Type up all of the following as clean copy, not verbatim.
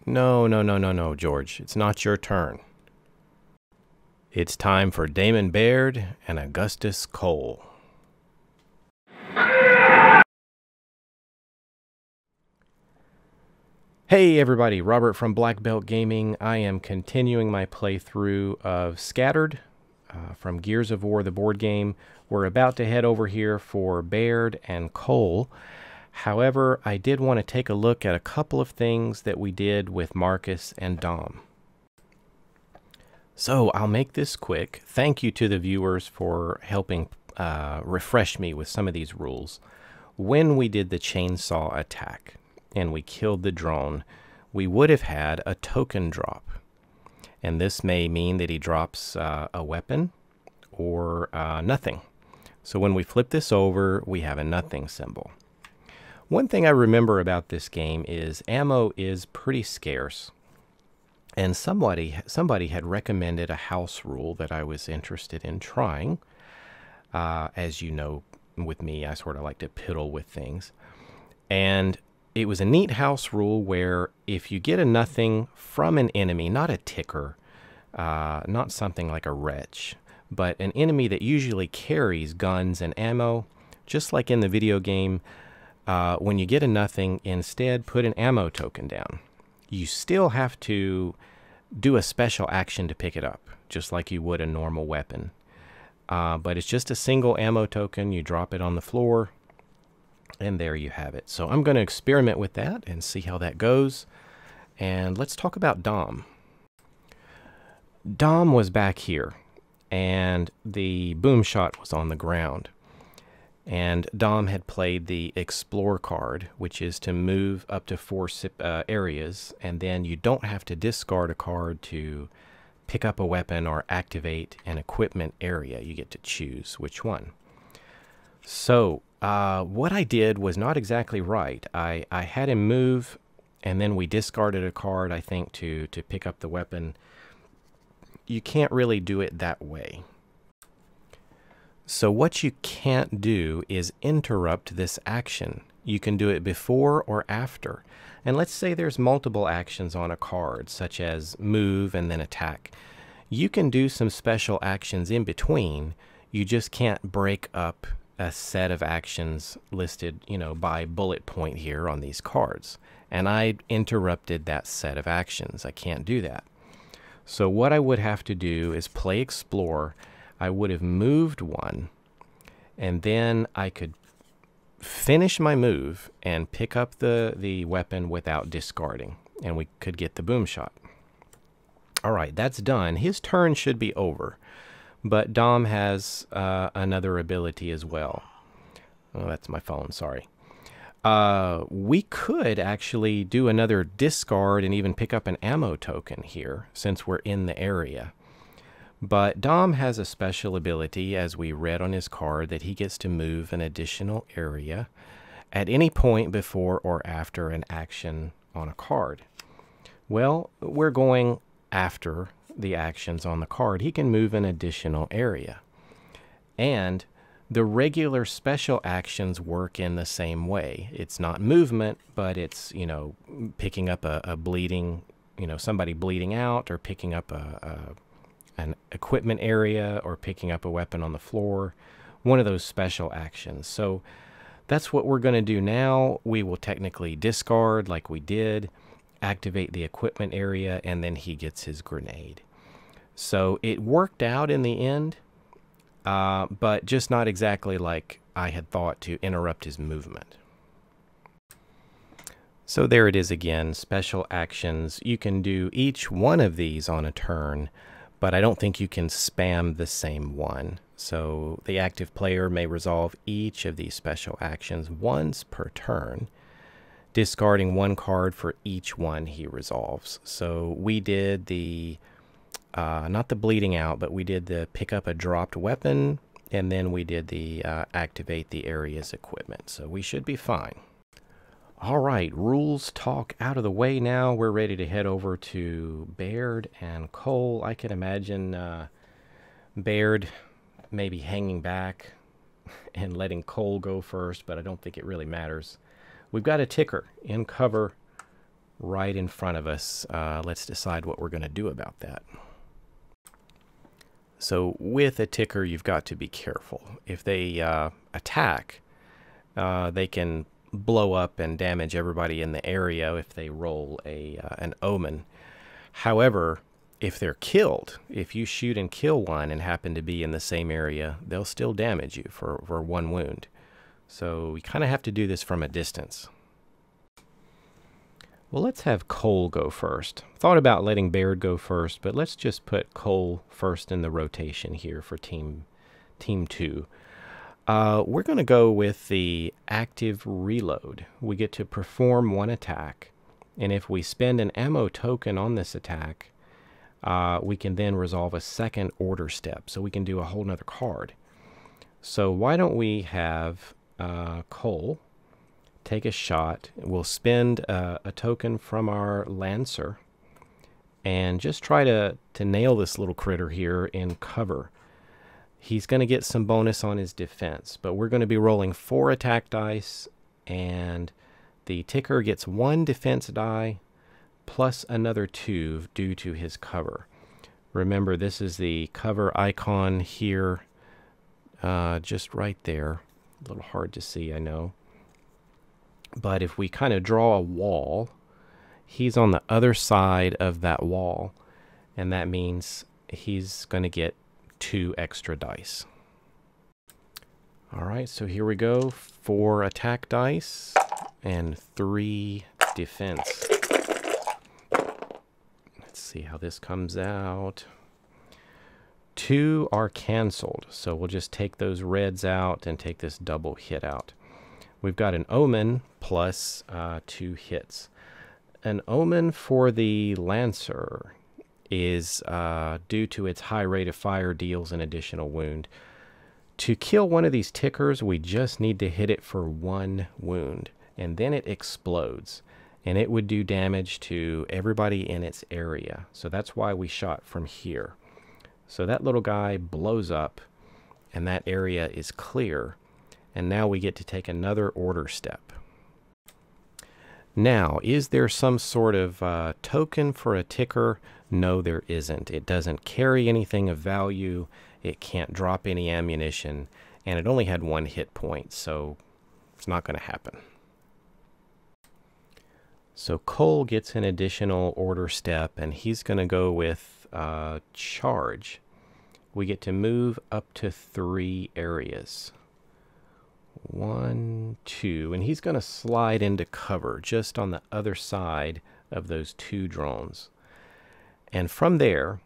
No, no, no, no, no, George. It's not your turn. It's time for Damon Baird and Augustus Cole. Hey everybody, Robert from Black Belt Gaming. I am continuing my playthrough of Scattered from Gears of War, the board game. We're about to head over here for Baird and Cole. However, I did want to take a look at a couple of things that we did with Marcus and Dom. So I'll make this quick. Thank you to the viewers for helping refresh me with some of these rules. When we did the chainsaw attack and we killed the drone, we would have had a token drop. And this may mean that he drops a weapon or nothing. So when we flip this over, we have a nothing symbol. One thing I remember about this game is ammo is pretty scarce. And somebody had recommended a house rule that I was interested in trying. As you know, with me, I sort of like to piddle with things. And it was a neat house rule where if you get a nothing from an enemy, not a ticker, not something like a wretch, but an enemy that usually carries guns and ammo, just like in the video game, when you get a nothing, instead put an ammo token down. You still have to do a special action to pick it up, just like you would a normal weapon. But it's just a single ammo token. You drop it on the floor, and there you have it. So I'm going to experiment with that and see how that goes. And let's talk about Dom. Dom was back here, and the boom shot was on the ground. And Dom had played the Explore card, which is to move up to 4 areas, and then you don't have to discard a card to pick up a weapon or activate an equipment area. You get to choose which one. So what I did was not exactly right. I had him move, and then we discarded a card, I think, to pick up the weapon. You can't really do it that way. So what you can't do is interrupt this action. You can do it before or after. And let's say there's multiple actions on a card, such as move and then attack. You can do some special actions in between. You just can't break up a set of actions listed, by bullet point here on these cards. And I interrupted that set of actions. I can't do that. So what I would have to do is play Explore. I would have moved one, and then I could finish my move and pick up the weapon without discarding, and we could get the boom shot. All right, that's done. His turn should be over, but Dom has another ability as well. Oh, that's my phone, sorry. We could actually do another discard and even pick up an ammo token here, since we're in the area. But Dom has a special ability, as we read on his card, that he gets to move an additional area at any point before or after an action on a card. Well, we're going after the actions on the card. He can move an additional area. And the regular special actions work in the same way. It's not movement, but it's, picking up a bleeding, somebody bleeding out, or picking up an equipment area, or picking up a weapon on the floor, one of those special actions. So that's what we're going to do now. We will technically discard like we did, activate the equipment area, and then he gets his grenade. So it worked out in the end, but just not exactly like I had thought, to interrupt his movement. So there it is again, special actions. You can do each one of these on a turn, but I don't think you can spam the same one. So the active player may resolve each of these special actions once per turn, discarding one card for each one he resolves. So we did the, not the bleeding out, but we did the pick up a dropped weapon, and then we did the activate the area's equipment. So we should be fine. All right, rules talk out of the way now. We're ready to head over to Baird and Cole. I can imagine Baird maybe hanging back and letting Cole go first, but I don't think it really matters. We've got a ticker in cover right in front of us. Let's decide what we're going to do about that. So with a ticker, you've got to be careful. If they attack, they can blow up and damage everybody in the area if they roll an omen. However, if they're killed, if you shoot and kill one and happen to be in the same area, they'll still damage you for 1 wound. So we kind of have to do this from a distance. Well, let's have Cole go first. Thought about letting Baird go first, but let's just put Cole first in the rotation here for Team 2. We're going to go with the active reload. We get to perform 1 attack, and if we spend an ammo token on this attack, we can then resolve a second order step, so we can do a whole nother card. So why don't we have Cole take a shot. We'll spend a token from our Lancer and just try to nail this little critter here in cover. He's going to get some bonus on his defense, but we're going to be rolling 4 attack dice, and the ticker gets 1 defense die plus another 2 due to his cover. Remember, this is the cover icon here, just right there. A little hard to see, I know. But if we kind of draw a wall, he's on the other side of that wall, and that means he's going to get 2 extra dice. All right, so here we go. 4 attack dice and 3 defense. Let's see how this comes out. 2 are canceled, so we'll just take those reds out and take this double hit out. We've got an omen plus 2 hits. An omen for the Lancer is due to its high rate of fire deals an additional wound. To kill one of these tickers, we just need to hit it for 1 wound, and then it explodes, and it would do damage to everybody in its area. So that's why we shot from here. So that little guy blows up, and that area is clear. And now we get to take another order step. Now, is there some sort of token for a ticker? No, there isn't. It doesn't carry anything of value. It can't drop any ammunition. And it only had 1 hit point, so it's not going to happen. So Cole gets an additional order step, and he's going to go with charge. We get to move up to 3 areas. 1, 2, and he's going to slide into cover just on the other side of those 2 drones. And from there,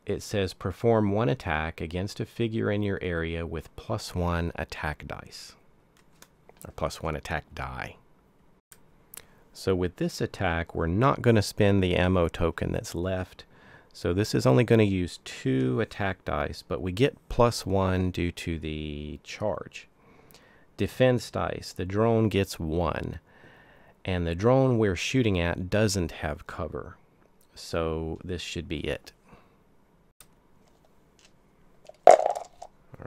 it says perform 1 attack against a figure in your area with +1 attack dice, or +1 attack die. So with this attack, we're not going to spend the ammo token that's left. So this is only going to use 2 attack dice, but we get +1 due to the charge. Defense dice, the drone gets 1, and the drone we're shooting at doesn't have cover, so this should be it. All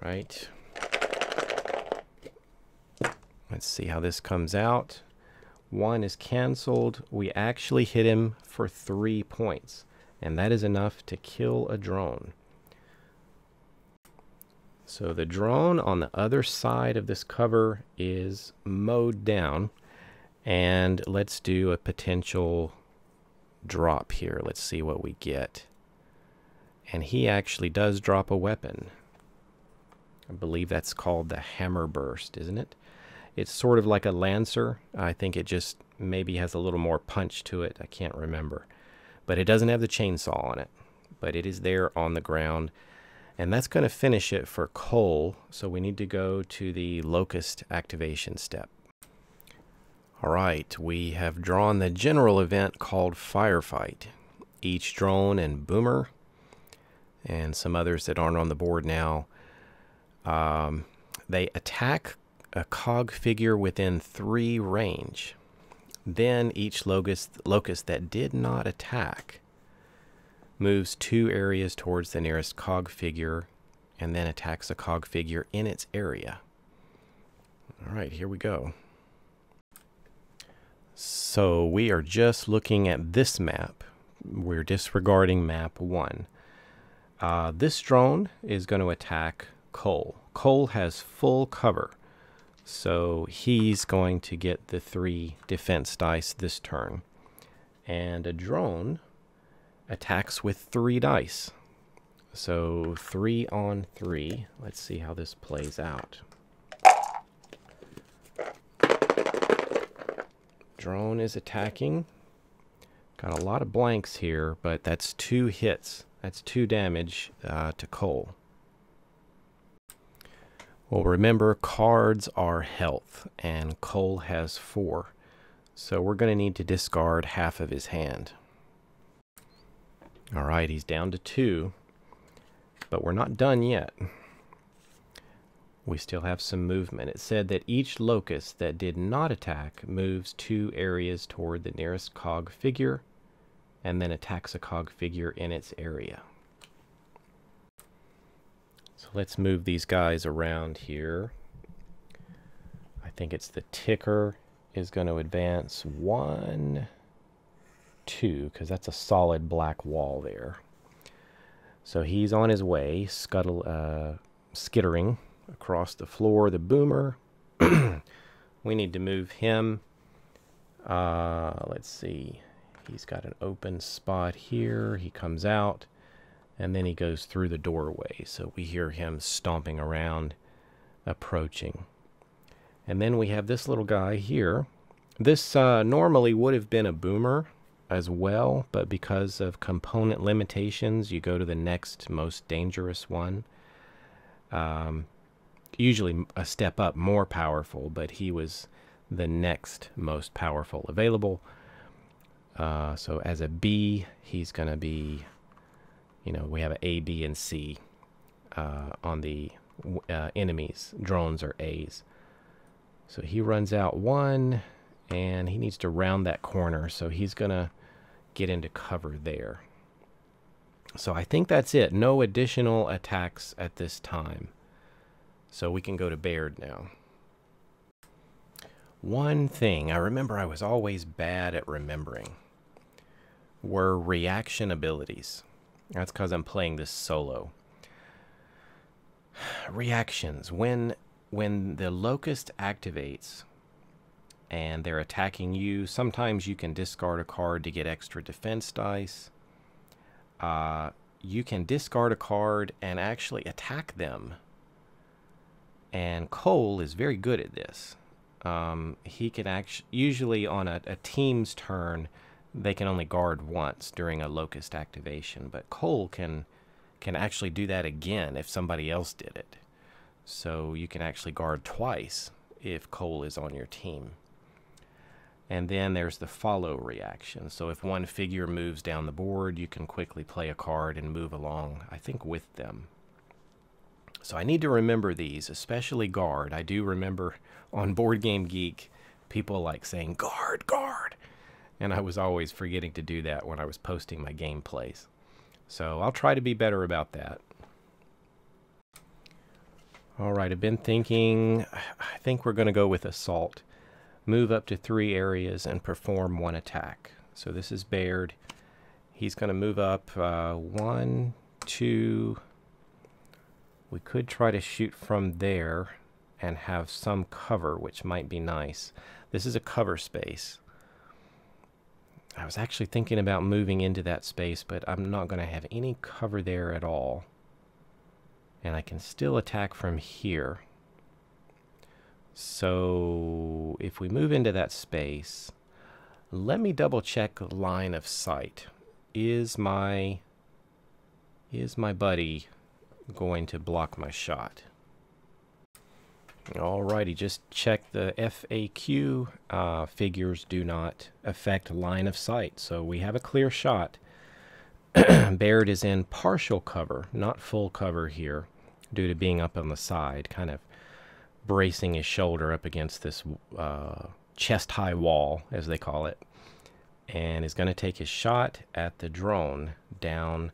right, let's see how this comes out. 1 is canceled. We actually hit him for 3 points, and that is enough to kill a drone. So the drone on the other side of this cover is mowed down, and let's do a potential drop here. Let's see what we get. And he actually does drop a weapon. I believe that's called the Hammer Burst, isn't it? It's sort of like a Lancer. I think it just maybe has a little more punch to it. I can't remember. But it doesn't have the chainsaw on it. But it is there on the ground. And that's going to finish it for Cole, so we need to go to the Locust activation step. All right, we have drawn the general event called Firefight. Each drone and Boomer, and some others that aren't on the board now, they attack a cog figure within 3 range. Then each locust that did not attack moves 2 areas towards the nearest cog figure, and then attacks a cog figure in its area. All right, here we go. So we are just looking at this map. We're disregarding map 1. This drone is going to attack Cole. Cole has full cover, so he's going to get the 3 defense dice this turn. And a drone attacks with 3 dice. So 3 on 3. Let's see how this plays out. Drone is attacking. Got a lot of blanks here, but that's 2 hits. That's 2 damage to Cole. Well, remember, cards are health, and Cole has 4. So we're going to need to discard half of his hand. Alright, he's down to 2. But we're not done yet. We still have some movement. It said that each locust that did not attack moves 2 areas toward the nearest cog figure and then attacks a cog figure in its area. So let's move these guys around here. I think it's the ticker is going to advance 1, 2, because that's a solid black wall there. So he's on his way, skittering across the floor. The boomer, we need to move him. Let's see. He's got an open spot here. He comes out, and then he goes through the doorway. So we hear him stomping around, approaching. And then we have this little guy here. This normally would have been a boomer as well, but because of component limitations, you go to the next most dangerous one. Usually a step up more powerful, but he was the next most powerful available. So as a B, he's going to be, we have an A, B, and C on the enemies. Drones are A's. So he runs out 1, and he needs to round that corner, so he's going to get into cover there. So I think that's it. No additional attacks at this time. So we can go to Baird now. One thing, I remember I was always bad at remembering, were reaction abilities. That's because I'm playing this solo. Reactions. When the locust activates and they're attacking you, sometimes you can discard a card to get extra defense dice. You can discard a card and actually attack them. And Cole is very good at this. He can actually, usually on a team's turn, they can only guard once during a locust activation, but Cole can actually do that again if somebody else did it. So you can actually guard twice if Cole is on your team. And then there's the follow reaction. So if one figure moves down the board, you can quickly play a card and move along, I think, with them. So I need to remember these, especially guard. I do remember on Board Game Geek, people like saying, guard, guard. And I was always forgetting to do that when I was posting my gameplays. So I'll try to be better about that. All right, I've been thinking, I think we're going to go with Assault. Move up to 3 areas and perform 1 attack. So this is Baird. He's going to move up 1, 2. We could try to shoot from there and have some cover, which might be nice. This is a cover space. I was actually thinking about moving into that space, but I'm not going to have any cover there at all. And I can still attack from here. So if we move into that space, let me double check line of sight. Is my buddy going to block my shot? Alrighty, just check the FAQ. Figures do not affect line of sight, so we have a clear shot. Baird is in partial cover, not full cover here, due to being up on the side, kind of bracing his shoulder up against this chest-high wall, as they call it, and is going to take his shot at the drone down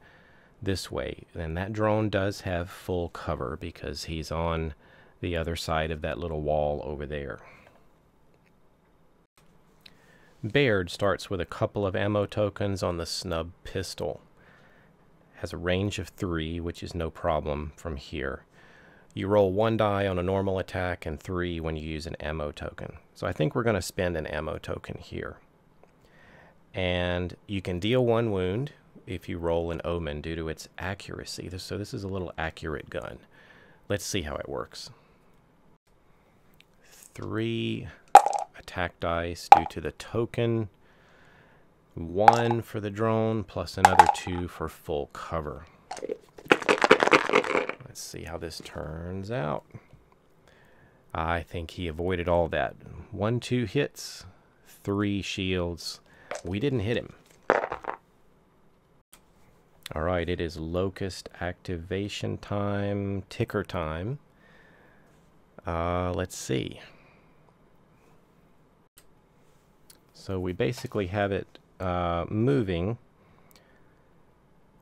this way. And that drone does have full cover because he's on the other side of that little wall over there. Baird starts with a couple of ammo tokens on the snub pistol. Has a range of 3, which is no problem from here. You roll 1 die on a normal attack and 3 when you use an ammo token. So I think we're going to spend an ammo token here. And you can deal 1 wound if you roll an omen due to its accuracy. So this is a little accurate gun. Let's see how it works. 3 attack dice due to the token. 1 for the drone plus another 2 for full cover. Let's see how this turns out. I think he avoided all that. 1, 2 hits, 3 shields. We didn't hit him. All right, it is locust activation time, ticker time. Let's see. So we basically have it moving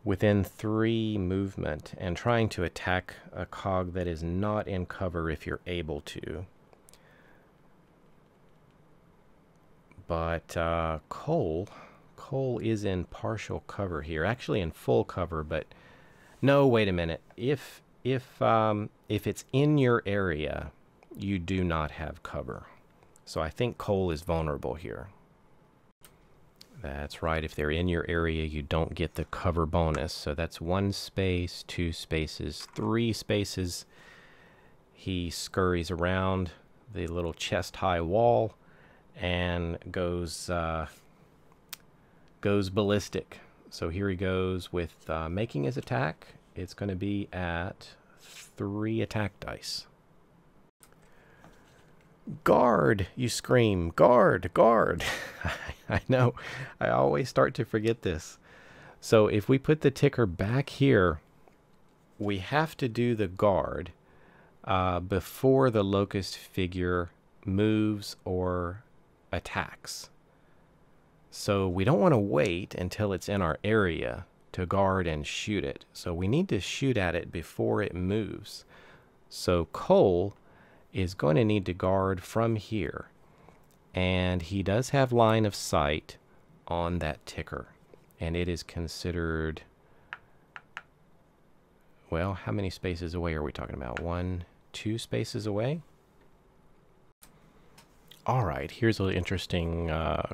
within 3 movement and trying to attack a cog that is not in cover if you're able to. But Cole is in partial cover here, actually in full cover, but no, wait a minute. If it's in your area, you do not have cover. So I think Cole is vulnerable here. That's right, if they're in your area, you don't get the cover bonus. So that's 1 space, 2 spaces, 3 spaces. He scurries around the little chest-high wall and goes ballistic. So here he goes with making his attack. It's going to be at 3 attack dice. Guard, you scream. Guard, guard. I know, I always start to forget this. So if we put the ticker back here, we have to do the guard before the locust figure moves or attacks. So we don't want to wait until it's in our area to guard and shoot it. So we need to shoot at it before it moves. So Cole is going to need to guard from here. And he does have line of sight on that ticker. And it is considered, well, how many spaces away are we talking about? 1, 2 spaces away? All right, here's an interesting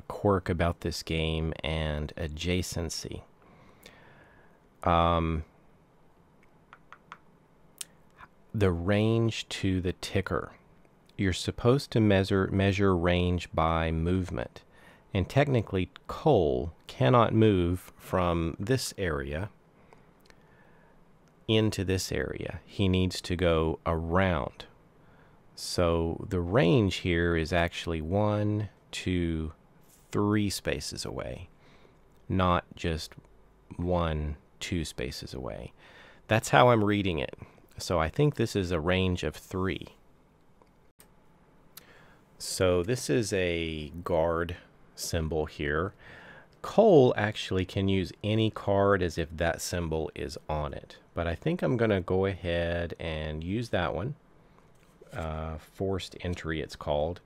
quirk about this game and adjacency. The range to the ticker. You're supposed to measure range by movement. And technically, Cole cannot move from this area into this area. He needs to go around. So the range here is actually 1, 2, 3 spaces away, not just 1, 2 spaces away. That's how I'm reading it. So I think this is a range of 3. So this is a guard symbol here. Cole actually can use any card as if that symbol is on it. But I think I'm going to go ahead and use that one. Forced entry it's called.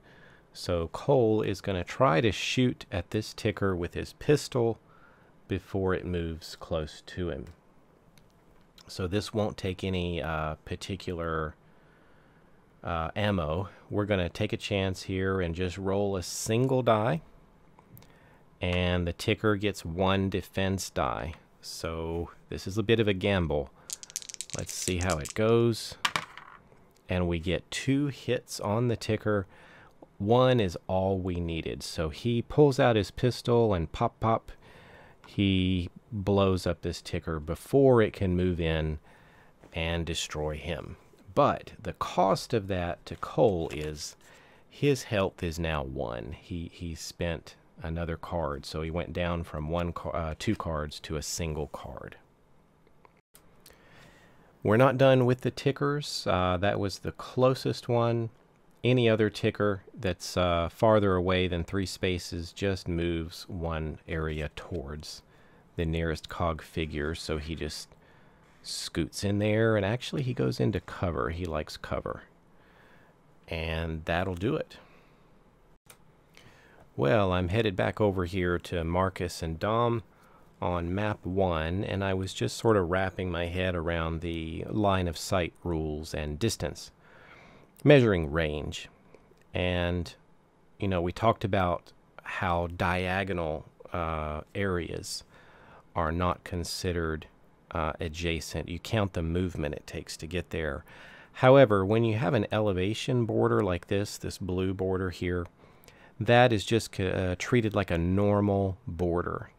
So Cole is going to try to shoot at this ticker with his pistol before it moves close to him. So this won't take any particular ammo. We're going to take a chance here and just roll a single die. And the ticker gets 1 defense die. So this is a bit of a gamble. Let's see how it goes. And we get 2 hits on the ticker. 1 is all we needed. So he pulls out his pistol and pop, pop. He blows up this ticker before it can move in and destroy him. But the cost of that to Cole is his health is now 1. He spent another card, so he went down from 2 cards to a single card. We're not done with the tickers. That was the closest one. Any other ticker that's farther away than 3 spaces just moves 1 area towards the nearest cog figure, so he just scoots in there, and actually he goes into cover. He likes cover. And that'll do it. Well, I'm headed back over here to Marcus and Dom on map 1, and I was just sort of wrapping my head around the line of sight rules and distance, measuring range. And, you know, we talked about how diagonal areas are not considered adjacent. You count the movement it takes to get there. However, when you have an elevation border like this blue border here, that is just treated like a normal border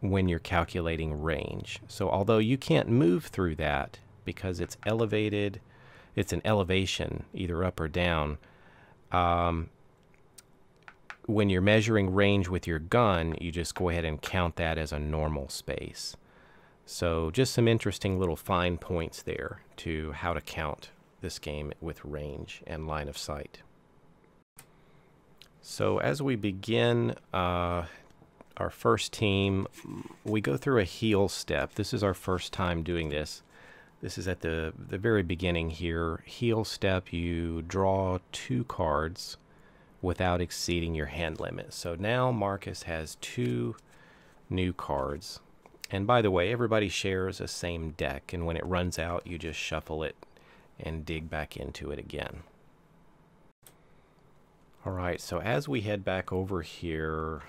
when you're calculating range. So although you can't move through that because it's elevated, it's an elevation, either up or down, when you're measuring range with your gun, you just go ahead and count that as a normal space. So just some interesting little fine points there to how to count this game with range and line of sight. So as we begin our first team, we go through a heal step. This is our first time doing this. This is at the very beginning here. Heal step, you draw 2 cards without exceeding your hand limit. So now Marcus has 2 new cards. And by the way, everybody shares a same deck, and when it runs out, you just shuffle it and dig back into it again. Alright, so as we head back over here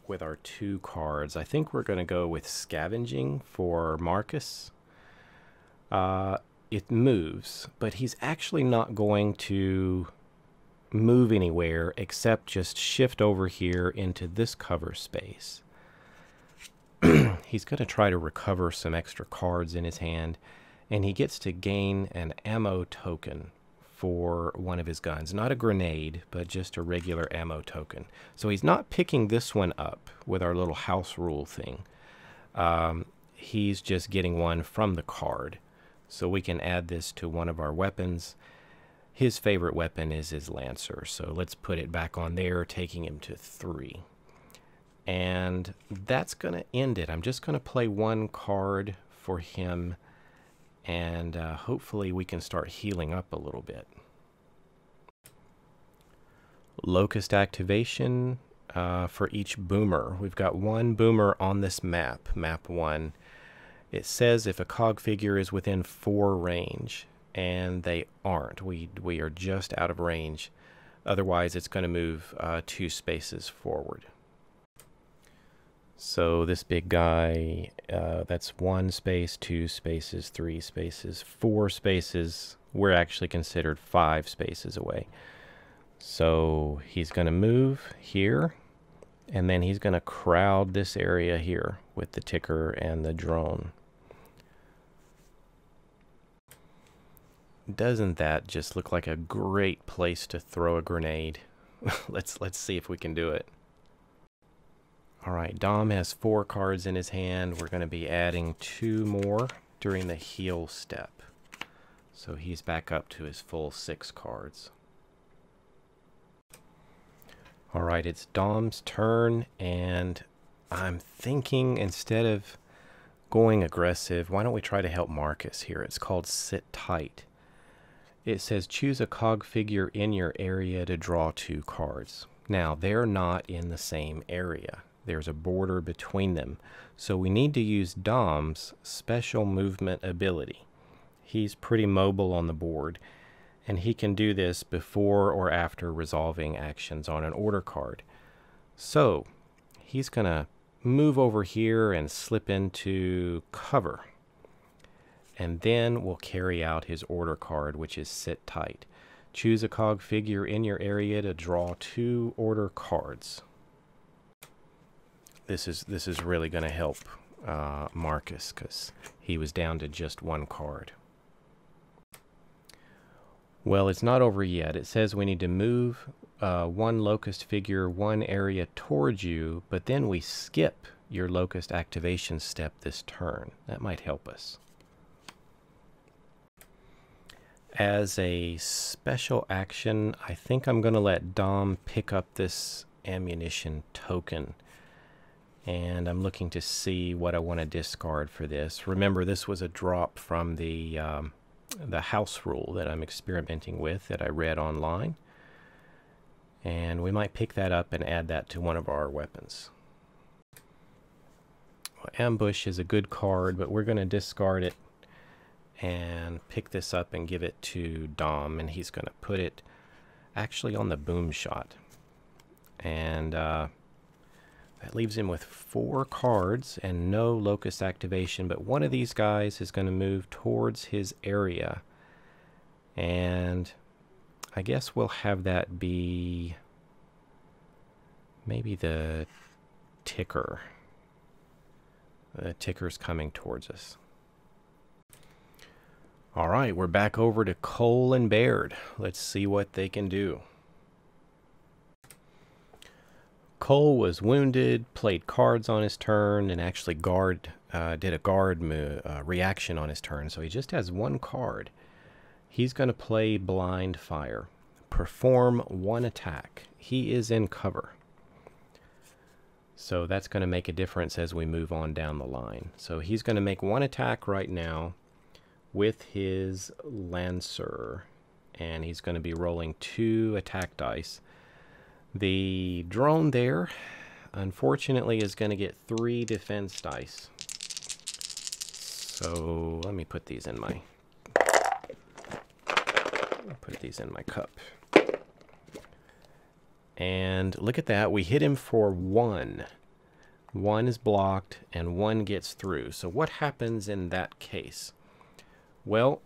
with our 2 cards, I think we're going to go with Scavenging for Marcus. It moves, but he's actually not going to move anywhere except just shift over here into this cover space. He's going to try to recover some extra cards in his hand, and he gets to gain an ammo token for one of his guns. Not a grenade, but just a regular ammo token. So he's not picking this one up with our little house rule thing. He's just getting one from the card. So we can add this to one of our weapons. His favorite weapon is his Lancer, so let's put it back on there, taking him to 3. And that's going to end it. I'm just going to play 1 card for him, and hopefully we can start healing up a little bit. Locust activation for each boomer. We've got 1 boomer on this map, map 1. It says if a cog figure is within 4 range, and they aren't. We are just out of range. Otherwise, it's going to move 2 spaces forward. So this big guy, that's 1 space, 2 spaces, 3 spaces, 4 spaces. We're actually considered 5 spaces away. So he's going to move here, and then he's going to crowd this area here with the ticker and the drone. Doesn't that just look like a great place to throw a grenade? Let's see if we can do it. Alright, Dom has 4 cards in his hand. We're going to be adding 2 more during the heal step. So he's back up to his full 6 cards. Alright, it's Dom's turn, and I'm thinking instead of going aggressive, why don't we try to help Marcus here? It's called Sit Tight. It says choose a cog figure in your area to draw 2 cards. Now, they're not in the same area. There's a border between them. So we need to use Dom's special movement ability. He's pretty mobile on the board, and he can do this before or after resolving actions on an order card. So he's going to move over here and slip into cover. And then we'll carry out his order card, which is Sit Tight. Choose a cog figure in your area to draw 2 order cards. This is really going to help Marcus, because he was down to just 1 card. Well, it's not over yet. It says we need to move 1 locust figure 1 area towards you, but then we skip your locust activation step this turn. That might help us. As a special action, I think I'm going to let Dom pick up this ammunition token. And I'm looking to see what I want to discard for this. Remember, this was a drop from the house rule that I'm experimenting with that I read online. And we might pick that up and add that to one of our weapons. Well, Ambush is a good card, but we're going to discard it and pick this up and give it to Dom, and he's going to put it actually on the Boom Shot. And that leaves him with 4 cards and no locust activation, but one of these guys is going to move towards his area. And I guess we'll have that be maybe the ticker. The ticker's coming towards us. All right, we're back over to Cole and Baird. Let's see what they can do. Cole was wounded, played cards on his turn, and actually did a guard reaction on his turn. So he just has 1 card. He's going to play Blind Fire. Perform 1 attack. He is in cover. So that's going to make a difference as we move on down the line. So he's going to make 1 attack right now with his Lancer, and he's going to be rolling 2 attack dice. The drone there, unfortunately, is going to get 3 defense dice. So let me put these in my cup. And look at that, we hit him for 1. 1 is blocked and 1 gets through. So what happens in that case? Well,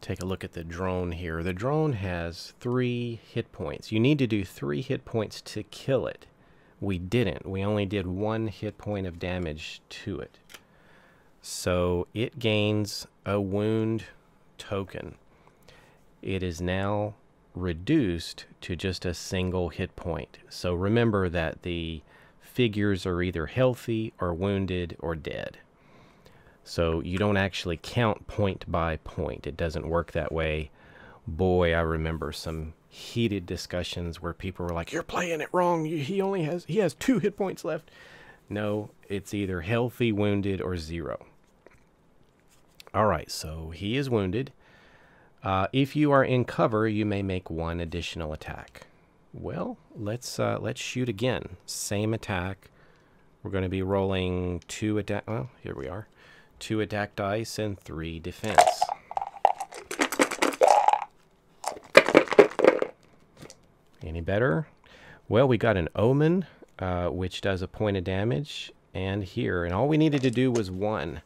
take a look at the drone here. The drone has 3 hit points. You need to do 3 hit points to kill it. We didn't. We only did 1 hit point of damage to it. So it gains a wound token. It is now reduced to just a single hit point. So remember that the figures are either healthy or wounded or dead. So you don't actually count point by point. It doesn't work that way. Boy, I remember some heated discussions where people were like, "You're playing it wrong. He has 2 hit points left." No, it's either healthy, wounded, or 0. All right, so he is wounded. If you are in cover, you may make 1 additional attack. Well, let's shoot again. Same attack. We're going to be rolling 2 attack. Well, here we are. 2 attack dice and 3 defense. Any better? Well, we got an Omen, which does a point of damage, and here, and all we needed to do was 1.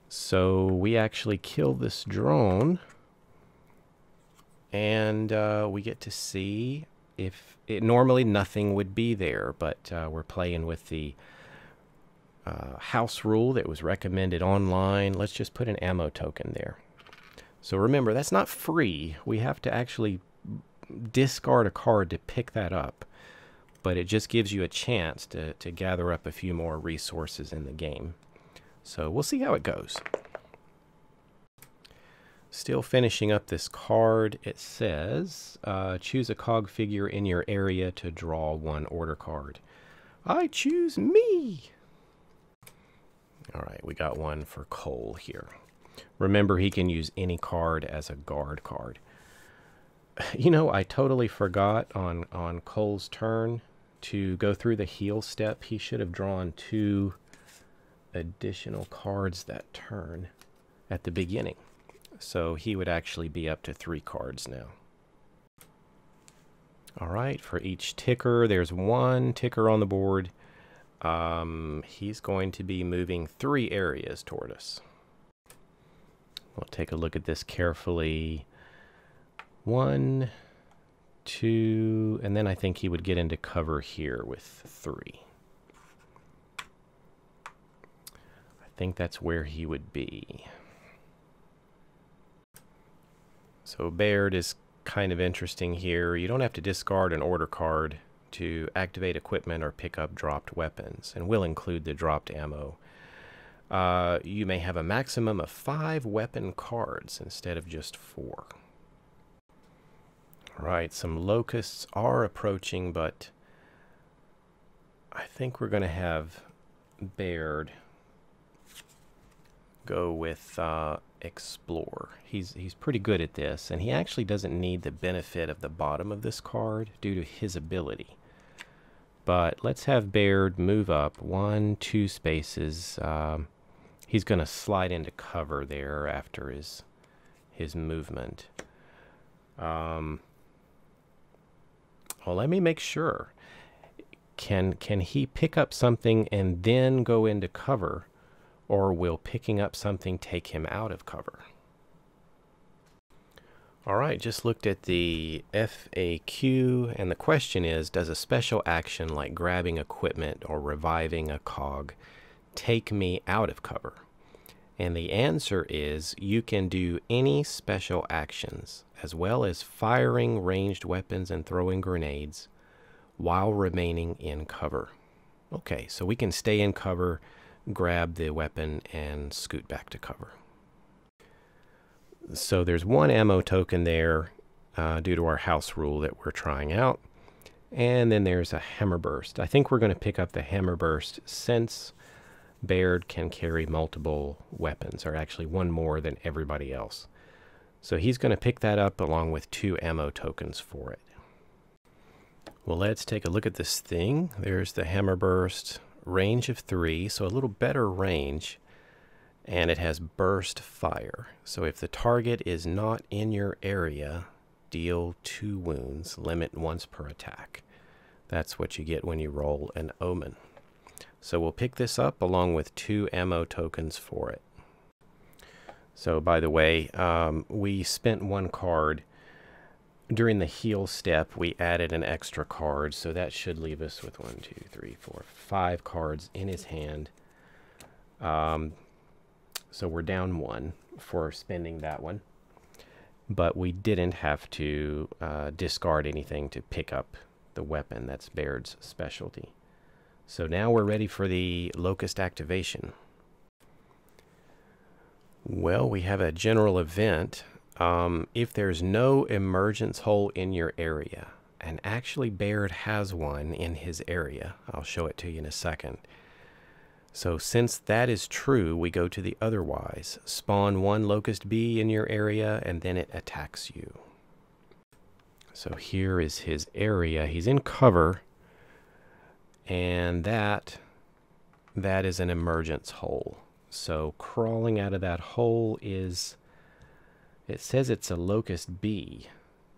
So we actually kill this drone, and we get to see if normally nothing would be there, but we're playing with the house rule that was recommended online. Let's just put an ammo token there. So remember, that's not free. We have to actually discard a card to pick that up, but it just gives you a chance to gather up a few more resources in the game. So we'll see how it goes. Still finishing up this card, it says, choose a cog figure in your area to draw 1 order card. I choose me! All right, we got 1 for Cole here. Remember, he can use any card as a guard card. You know, I totally forgot on Cole's turn to go through the heal step. He should have drawn 2 additional cards that turn at the beginning. So he would actually be up to 3 cards now. All right, for each ticker, there's 1 ticker on the board. He's going to be moving 3 areas toward us. We'll take a look at this carefully. 1, 2, and then I think he would get into cover here with 3. I think that's where he would be. So Baird is kind of interesting here. You don't have to discard an order card to activate equipment or pick up dropped weapons, and we'll include the dropped ammo. You may have a maximum of 5 weapon cards instead of just 4. All right, some locusts are approaching, but I think we're going to have Baird go with Explore. He's pretty good at this, and he actually doesn't need the benefit of the bottom of this card due to his ability. But let's have Baird move up 1, 2 spaces. He's going to slide into cover there after his movement. Well, let me make sure. Can he pick up something and then go into cover, or will picking up something take him out of cover? All right, just looked at the FAQ, and the question is, does a special action like grabbing equipment or reviving a cog take me out of cover? And the answer is, you can do any special actions, as well as firing ranged weapons and throwing grenades, while remaining in cover. Okay, so we can stay in cover, grab the weapon, and scoot back to cover. So there's one ammo token there due to our house rule that we're trying out. And then there's a hammer burst. I think we're going to pick up the hammer burst since Baird can carry multiple weapons, or actually one more than everybody else. So he's going to pick that up along with 2 ammo tokens for it. Well, let's take a look at this thing. There's the hammer burst, range of 3, so a little better range. And it has burst fire. So if the target is not in your area, deal 2 wounds, limit once per attack. That's what you get when you roll an omen. So we'll pick this up along with 2 ammo tokens for it. So by the way, we spent 1 card. During the heal step, we added an extra card, so that should leave us with 1, 2, 3, 4, 5 cards in his hand. So we're down 1 for spending that one. But we didn't have to discard anything to pick up the weapon. That's Baird's specialty. So now we're ready for the Locust activation. Well, we have a general event. If there's no emergence hole in your area, and actually Baird has one in his area. I'll show it to you in a second. So since that is true, we go to the otherwise. Spawn 1 Locust Bee in your area, and then it attacks you. So here is his area. He's in cover, and that is an emergence hole. So crawling out of that hole is, it says it's a Locust Bee.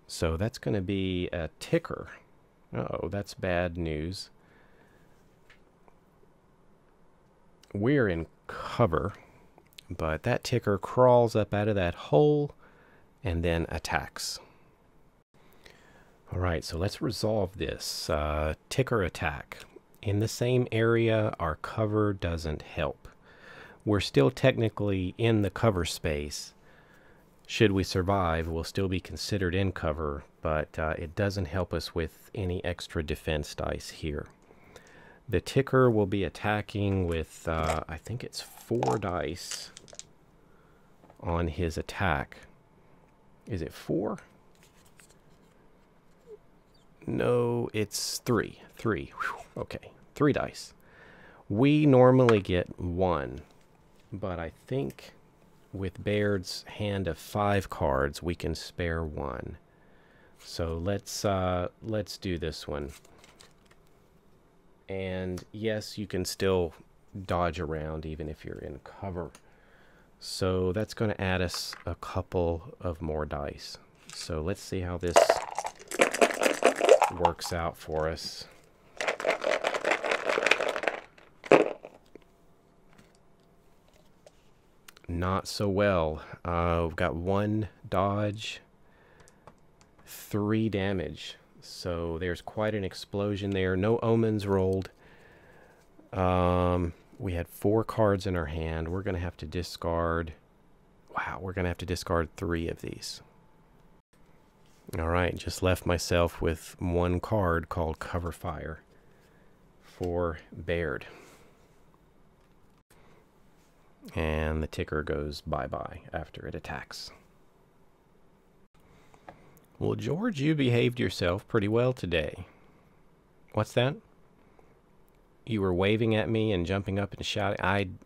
So that's going to be a ticker. Uh-oh, that's bad news. We're in cover, but that ticker crawls up out of that hole and then attacks. All right, so let's resolve this. Ticker attack. In the same area, our cover doesn't help. We're still technically in the cover space. Should we survive, we'll still be considered in cover, but it doesn't help us with any extra defense dice here. The ticker will be attacking with, I think it's 4 dice on his attack. Is it 4? No, it's 3. 3. Whew. Okay, 3 dice. We normally get 1, but I think with Baird's hand of 5 cards, we can spare 1. So let's do this one. And yes, you can still dodge around even if you're in cover. So that's going to add us a couple of more dice. So let's see how this works out for us. Not so well. We've got 1 dodge, 3 damage. So there's quite an explosion there. No omens rolled. We had 4 cards in our hand. We're going to have to discard... Wow, we're going to have to discard 3 of these. All right, just left myself with 1 card called Cover Fire for Baird. And the ticker goes bye-bye after it attacks. Well, George, you behaved yourself pretty well today. What's that? You were waving at me and jumping up and shouting.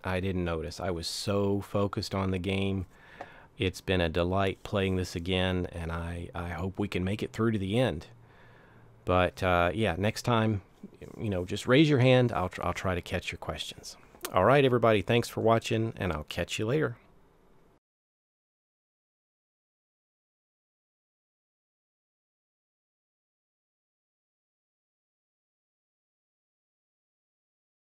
I didn't notice. I was so focused on the game. It's been a delight playing this again, and I hope we can make it through to the end. But yeah, next time, just raise your hand. I'll try to catch your questions. All right, everybody, thanks for watching, and I'll catch you later.